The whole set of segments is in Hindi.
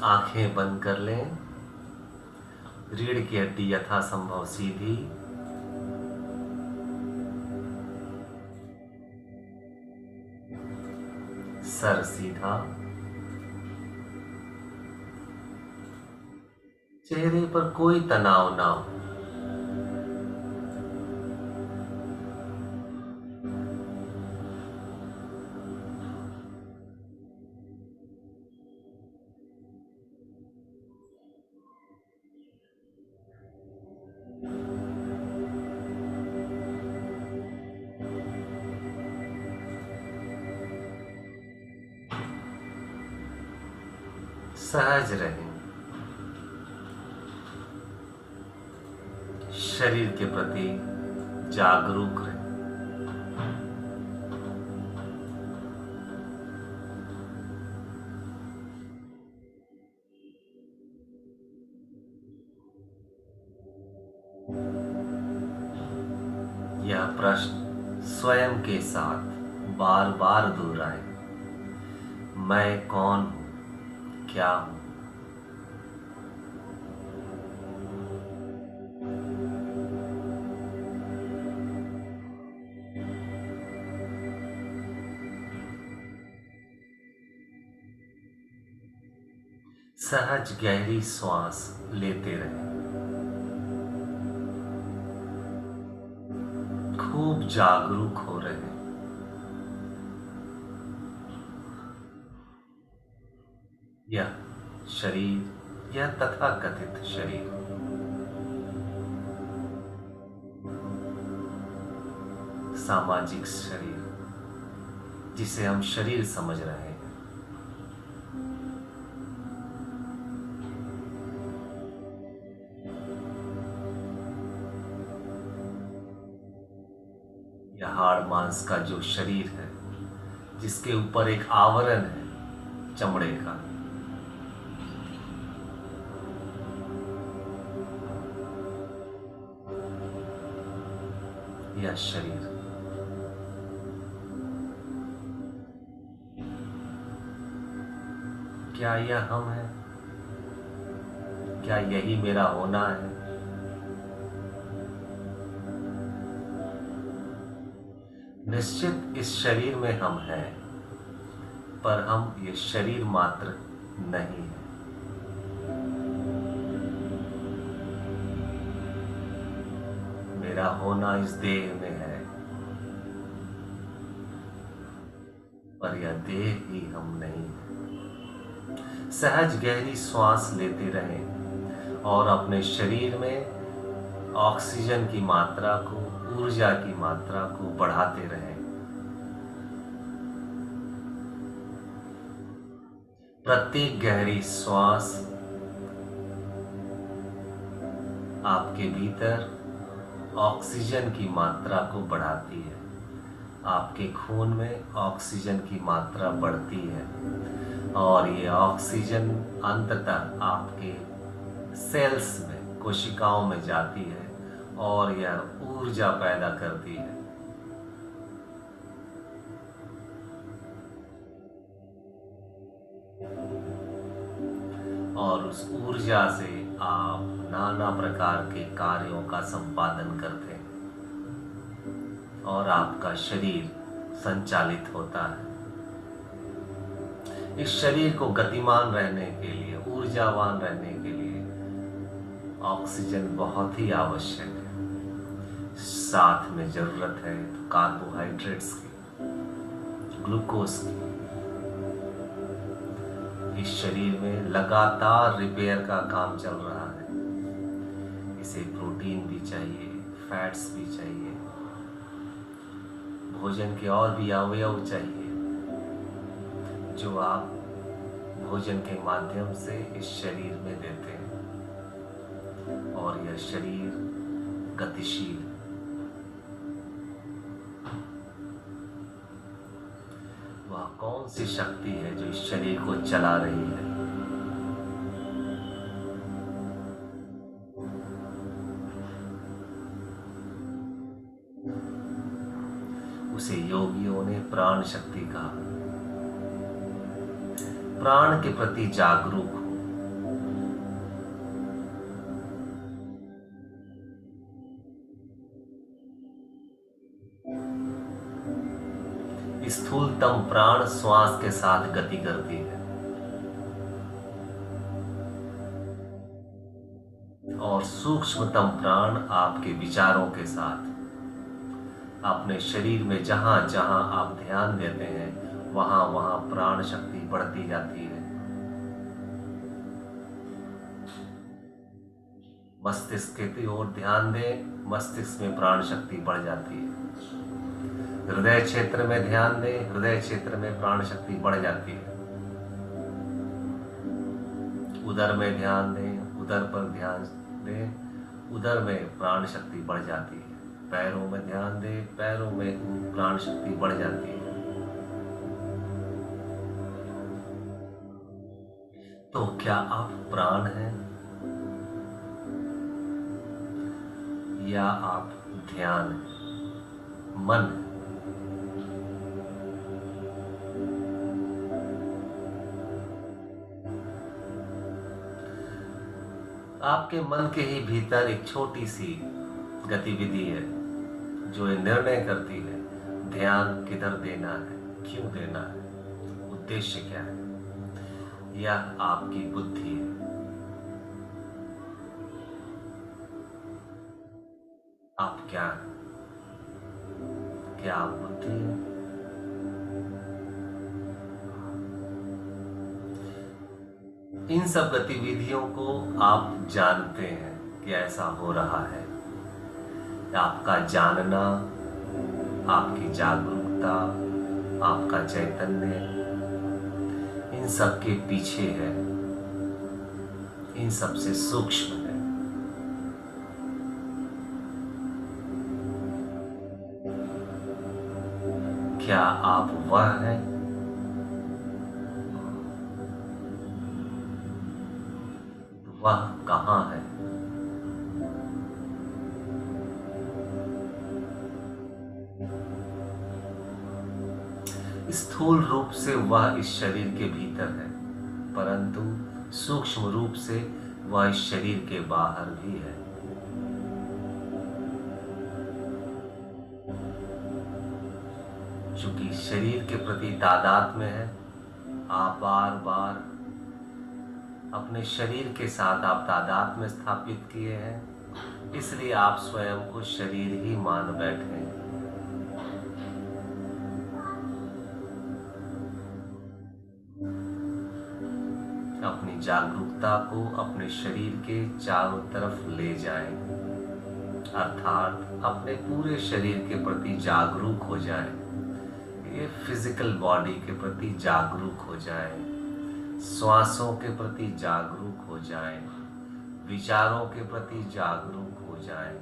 आंखें बंद कर लें। रीढ़ की हड्डी यथासंभव सीधी। सर सीधा। चेहरे पर कोई तनाव ना हो। सहज रहें। शरीर के प्रति जागरूक रहें। यह प्रश्न स्वयं के साथ बार बार दोहराएं। मैं कौन हूं, क्या हूं। सहज गहरी श्वास लेते रहें। खूब जागरूक हो रहे हैं। यह शरीर, यह तथाकथित शरीर सामाजिक शरीर, जिसे हम शरीर समझ रहे हैं, यह हाड़ मांस का जो शरीर है, जिसके ऊपर एक आवरण है चमड़े का, यह शरीर क्या यह हम है? क्या यही मेरा होना है? निश्चित इस शरीर में हम हैं, पर हम ये शरीर मात्र नहीं है। मेरा होना इस देह में है, पर यह देह ही हम नहीं है। सहज गहरी श्वास लेते रहें और अपने शरीर में ऑक्सीजन की मात्रा को, ऊर्जा की मात्रा को बढ़ाते रहें। प्रत्येक गहरी श्वास आपके भीतर ऑक्सीजन की मात्रा को बढ़ाती है। आपके खून में ऑक्सीजन की मात्रा बढ़ती है और ये ऑक्सीजन अंततः आपके सेल्स में, कोशिकाओं में जाती है और यह ऊर्जा पैदा करती है। और उस ऊर्जा से आप नाना प्रकार के कार्यों का संपादन करते हैं और आपका शरीर संचालित होता है। इस शरीर को गतिमान रहने के लिए, ऊर्जावान रहने के लिए ऑक्सीजन बहुत ही आवश्यक है। साथ में जरूरत है कार्बोहाइड्रेट्स की, ग्लूकोज की। इस शरीर में लगातार रिपेयर का काम चल रहा है। इसे प्रोटीन भी चाहिए, फैट्स भी चाहिए, भोजन के और भी अवयव चाहिए, जो आप भोजन के माध्यम से इस शरीर में देते हैं। और यह शरीर गतिशील, वह कौन सी शक्ति है जो इस शरीर को चला रही है? उसे योगियों ने प्राण शक्ति कहा। प्राण के प्रति जागरूक हो। स्थूलतम प्राण श्वास के साथ गति करती है और सूक्ष्मतम प्राण आपके विचारों के साथ अपने शरीर में जहां जहां आप ध्यान देते हैं वहां वहां प्राण शक्ति बढ़ती जाती है। मस्तिष्क की ओर ध्यान दें, मस्तिष्क में प्राण शक्ति बढ़ जाती है। हृदय क्षेत्र में ध्यान दें, हृदय क्षेत्र में प्राण शक्ति बढ़ जाती है। उदर में ध्यान दें, उदर पर ध्यान दें, उदर में प्राण शक्ति बढ़ जाती है। पैरों में ध्यान दें, पैरों में प्राण शक्ति बढ़ जाती है। तो क्या आप प्राण हैं या आप ध्यान हैं, मन है? आपके मन के ही भीतर एक छोटी सी गतिविधि है जो ये निर्णय करती है ध्यान किधर देना है, क्यों देना है, उद्देश्य क्या है। यह आपकी बुद्धि है। आप क्या हैं? क्या आप बुद्धि है? इन सब गतिविधियों को आप जानते हैं कि ऐसा हो रहा है। आपका जानना, आपकी जागरूकता, आपका चैतन्य इन सब के पीछे है, इन सब से सूक्ष्म है। क्या आप वह हैं? वह कहाँ है? स्थूल रूप से वह इस शरीर के भीतर है, परंतु सूक्ष्म रूप से वह इस शरीर के बाहर भी है। चूंकि शरीर के प्रति तादात्म्य है, आप बार बार अपने शरीर के साथ आप तादात्म्य स्थापित किए हैं, इसलिए आप स्वयं को शरीर ही मान बैठे हैं। अपनी जागरूकता को अपने शरीर के चारों तरफ ले जाएं, अर्थात अपने पूरे शरीर के प्रति जागरूक हो जाएं। ये फिजिकल बॉडी के प्रति जागरूक हो जाएं, श्वासों के प्रति जागरूक हो जाएं, विचारों के प्रति जागरूक हो जाएं,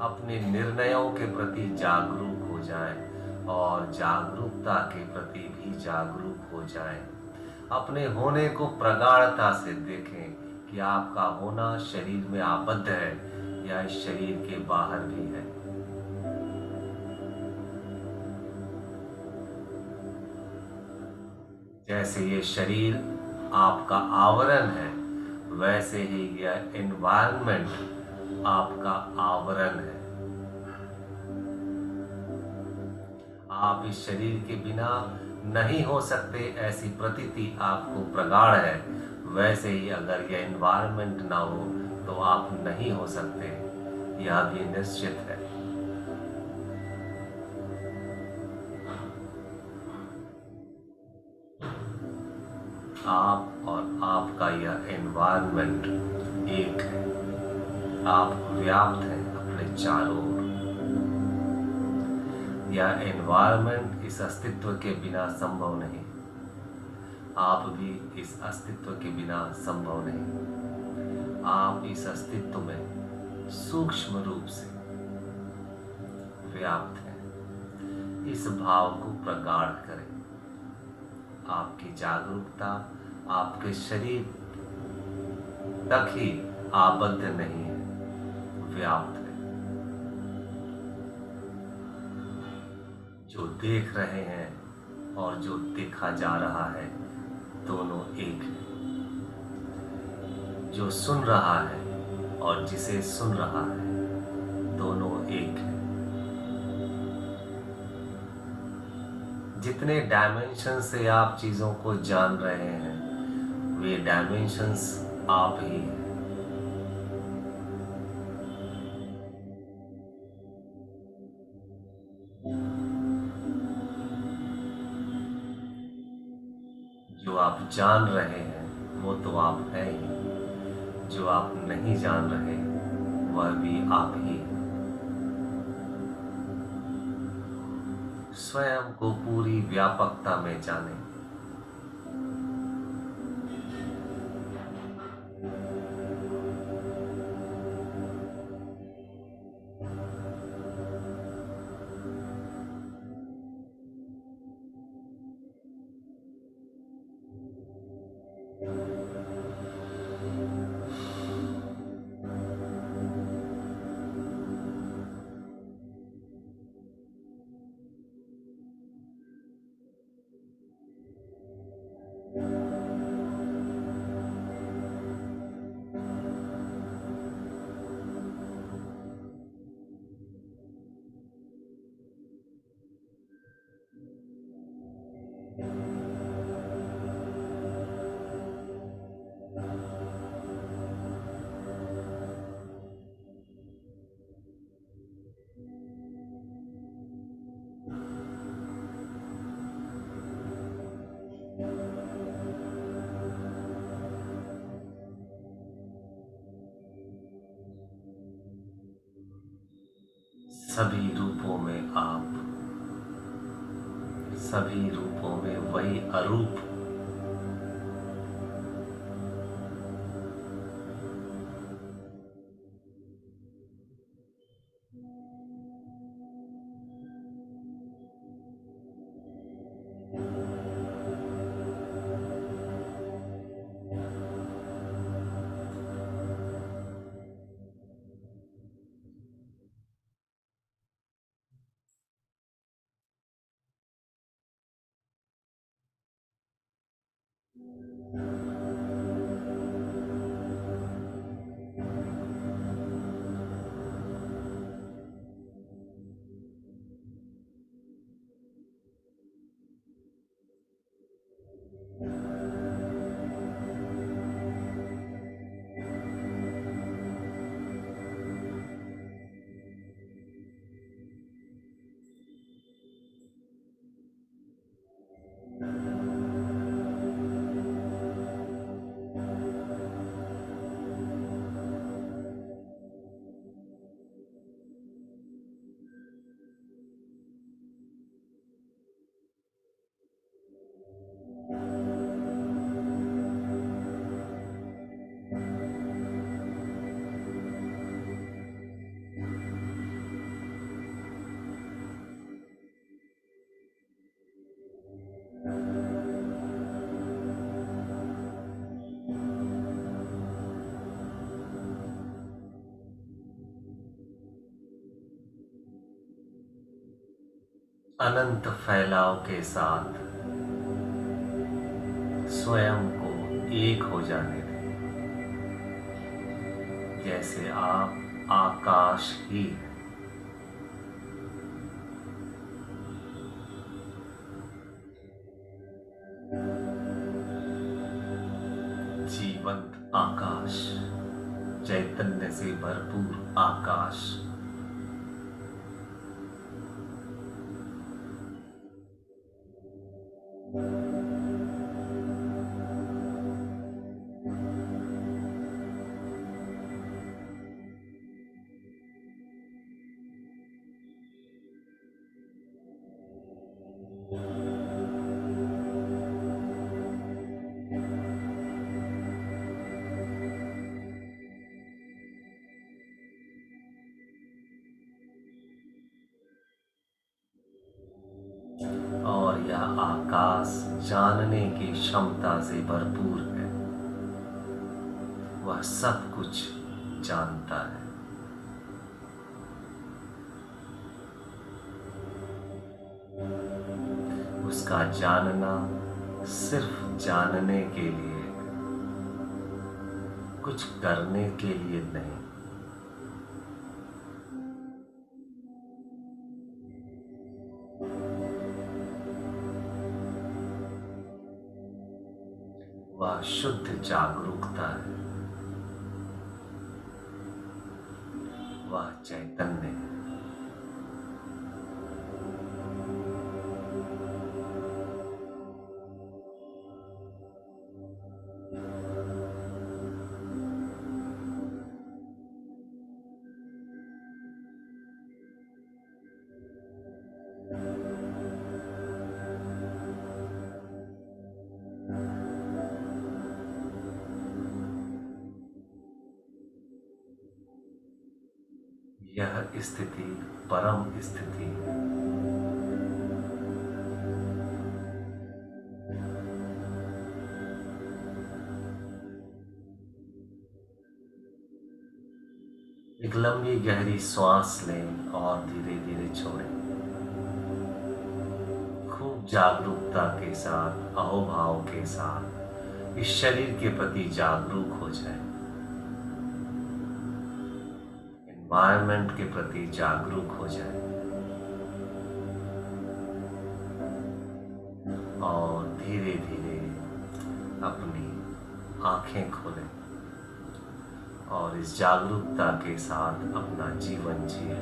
अपने निर्णयों के प्रति जागरूक हो जाएं और जागरूकता के प्रति भी जागरूक हो जाएं। अपने होने को प्रगाढ़ता से देखें कि आपका होना शरीर में आबद्ध है या इस शरीर के बाहर भी है। जैसे ये शरीर आपका आवरण है, वैसे ही यह एनवायरनमेंट आपका आवरण है। आप इस शरीर के बिना नहीं हो सकते, ऐसी प्रतीति आपको प्रगाढ़ है। वैसे ही अगर यह एनवायरनमेंट ना हो तो आप नहीं हो सकते, यह भी निश्चित है। आप और आपका यह एनवायरनमेंट एक है। आप व्याप्त हैं अपने चारों ओर। यह एनवायरनमेंट इस अस्तित्व के बिना संभव नहीं। आप भी इस अस्तित्व के बिना संभव नहीं। आप इस अस्तित्व में सूक्ष्म रूप से व्याप्त हैं। इस भाव को प्रगाढ़ करें। आपकी जागरूकता आपके शरीर तक ही आबद्ध नहीं है, व्याप्त है। जो देख रहे हैं और जो देखा जा रहा है दोनों एक है। जो सुन रहा है और जिसे सुन रहा है दोनों एक है। जितने डायमेंशन से आप चीज़ों को जान रहे हैं वे डायमेंशंस आप ही हैं। जो आप जान रहे हैं वो तो आप हैं ही, जो आप नहीं जान रहे वह भी आप ही हैं। स्वयं को पूरी व्यापकता में जानें। सभी रूपों में आप, सभी रूपों में वही अरूप अनंत फैलाव के साथ स्वयं को एक हो जाने दें, जैसे आप आकाश ही हैं। जीवंत आकाश, चैतन्य से भरपूर आकाश। और यह आकाश जानने की क्षमता से भरपूर है। वह सब कुछ जानता है। उसका जानना सिर्फ जानने के लिए, कुछ करने के लिए नहीं। वह शुद्ध जागरूकता है, वह चैतन्य है। यह स्थिति परम स्थिति है। एक लंबी गहरी सांस लें और धीरे धीरे छोड़ें। खूब जागरूकता के साथ, अहोभाव के साथ इस शरीर के प्रति जागरूक हो जाएं। एनवायरनमेंट के प्रति जागरूक हो जाएं। और धीरे धीरे अपनी आंखें खोलें और इस जागरूकता के साथ अपना जीवन जिए।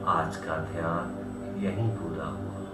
आज का ध्यान यहीं पूरा हुआ।